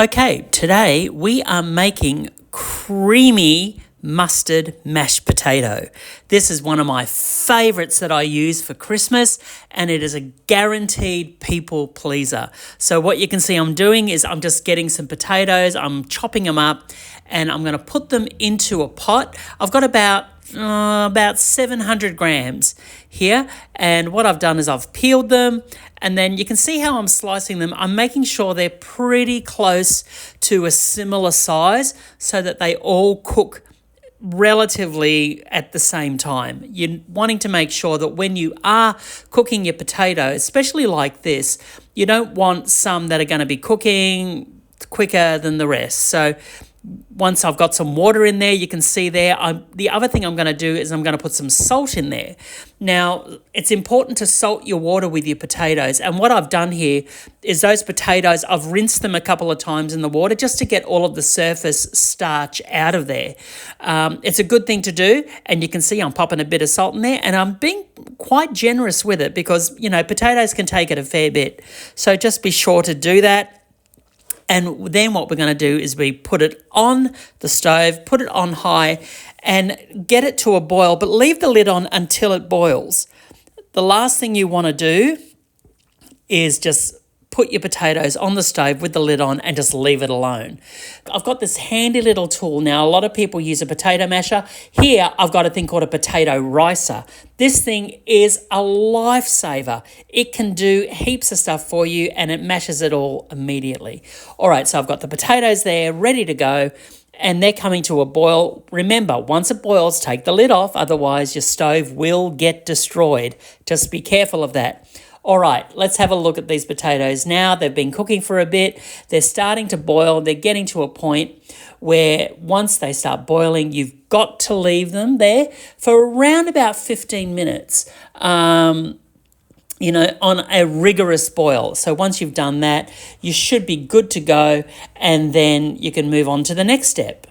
Okay, today we are making creamy mustard mashed potato. This is one of my favorites that I use for Christmas, and it is a guaranteed people pleaser. So what you can see I'm doing is I'm just getting some potatoes, I'm chopping them up, and I'm going to put them into a pot. I've got about 700 grams here, and what I've done is I've peeled them, and then you can see how I'm slicing them. I'm making sure they're pretty close to a similar size so that they all cook relatively at the same time. You're wanting to make sure that when you are cooking your potato, especially like this, you don't want some that are going to be cooking quicker than the rest. So once I've got some water in there, you can see there, the other thing I'm going to do is I'm going to put some salt in there. Now, it's important to salt your water with your potatoes. And what I've done here is those potatoes, I've rinsed them a couple of times in the water just to get all of the surface starch out of there. It's a good thing to do. And you can see I'm popping a bit of salt in there, and I'm being quite generous with it because, potatoes can take it a fair bit. So just be sure to do that. And then what we're going to do is we put it on the stove, put it on high, and get it to a boil, but leave the lid on until it boils. The last thing you want to do is just put your potatoes on the stove with the lid on and just leave it alone. I've got this handy little tool. Now, a lot of people use a potato masher. Here, I've got a thing called a potato ricer. This thing is a lifesaver. It can do heaps of stuff for you, and it mashes it all immediately. All right, so I've got the potatoes there ready to go, and they're coming to a boil. Remember, once it boils, take the lid off, otherwise your stove will get destroyed. Just be careful of that. All right, let's have a look at these potatoes now. They've been cooking for a bit. They're starting to boil. They're getting to a point where once they start boiling, you've got to leave them there for around about 15 minutes, on a rigorous boil. So once you've done that, you should be good to go, and then you can move on to the next step.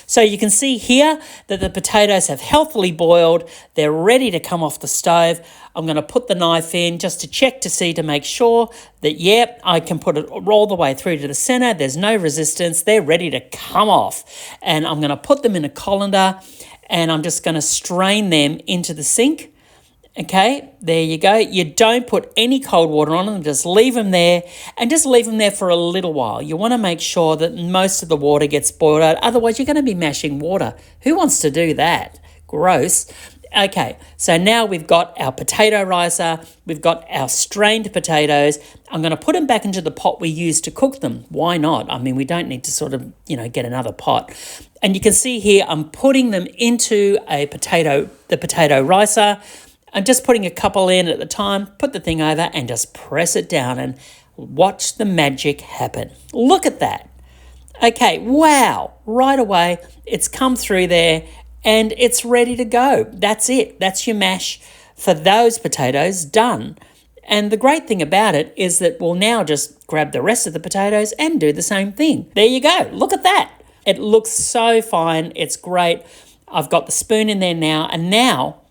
So you can see here that the potatoes have healthily boiled. They're ready to come off the stove. I'm going to put the knife in just to check to make sure that, I can put it all the way through to the center. There's no resistance. They're ready to come off. And I'm going to put them in a colander, and I'm just going to strain them into the sink. Okay, there you go. You don't put any cold water on them, just leave them there, and just leave them there for a little while. You want to make sure that most of the water gets boiled out, otherwise you're going to be mashing water. Who wants to do that? Gross. Okay, so now we've got our potato ricer, we've got our strained potatoes. I'm going to put them back into the pot we used to cook them. Why not? I mean, we don't need to get another pot. And you can see here I'm putting them into the potato ricer. I'm just putting a couple in at the time, put the thing over and just press it down and watch the magic happen. Look at that. Okay, wow, right away it's come through there and it's ready to go. That's it. That's your mash for those potatoes done. And the great thing about it is that we'll now just grab the rest of the potatoes and do the same thing. There you go. Look at that. It looks so fine. It's great. I've got the spoon in there now, and now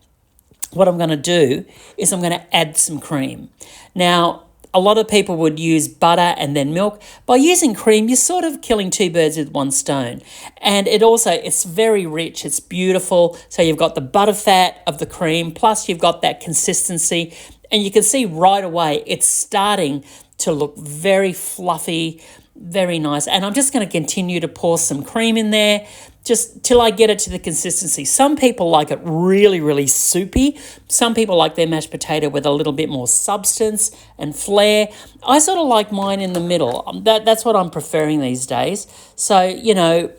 what I'm going to do is I'm going to add some cream. Now, a lot of people would use butter and then milk. By using cream, you're sort of killing two birds with one stone. And it's very rich, it's beautiful. So you've got the butter fat of the cream, plus you've got that consistency. And you can see right away it's starting to look very fluffy, very nice. And I'm just going to continue to pour some cream in there just till I get it to the consistency. Some people like it really, really soupy. Some people like their mashed potato with a little bit more substance and flair. I sort of like mine in the middle. That's what I'm preferring these days. So,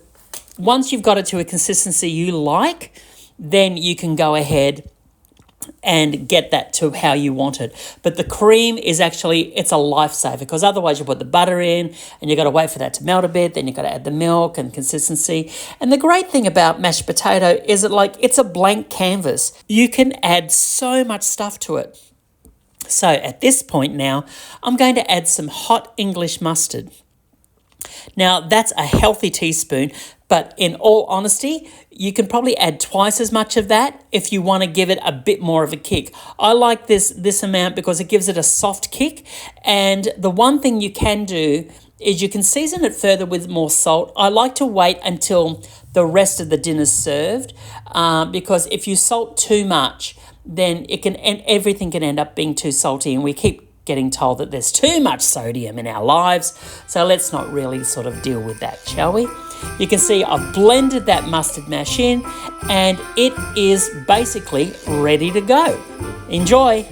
once you've got it to a consistency you like, then you can go ahead and get that to how you want it. But the cream is it's a lifesaver, because otherwise you put the butter in and you've got to wait for that to melt a bit, then you've got to add the milk and consistency. And the great thing about mashed potato is it's a blank canvas. You can add so much stuff to it. So at this point now, I'm going to add some hot English mustard. Now, that's a healthy teaspoon, but in all honesty, you can probably add twice as much of that if you want to give it a bit more of a kick. I like this amount because it gives it a soft kick. And the one thing you can do is you can season it further with more salt. I like to wait until the rest of the dinner's served, because if you salt too much, then everything can end up being too salty, and we keep getting told that there's too much sodium in our lives. So let's not really sort of deal with that, shall we? You can see I've blended that mustard mash in, and it is basically ready to go. Enjoy.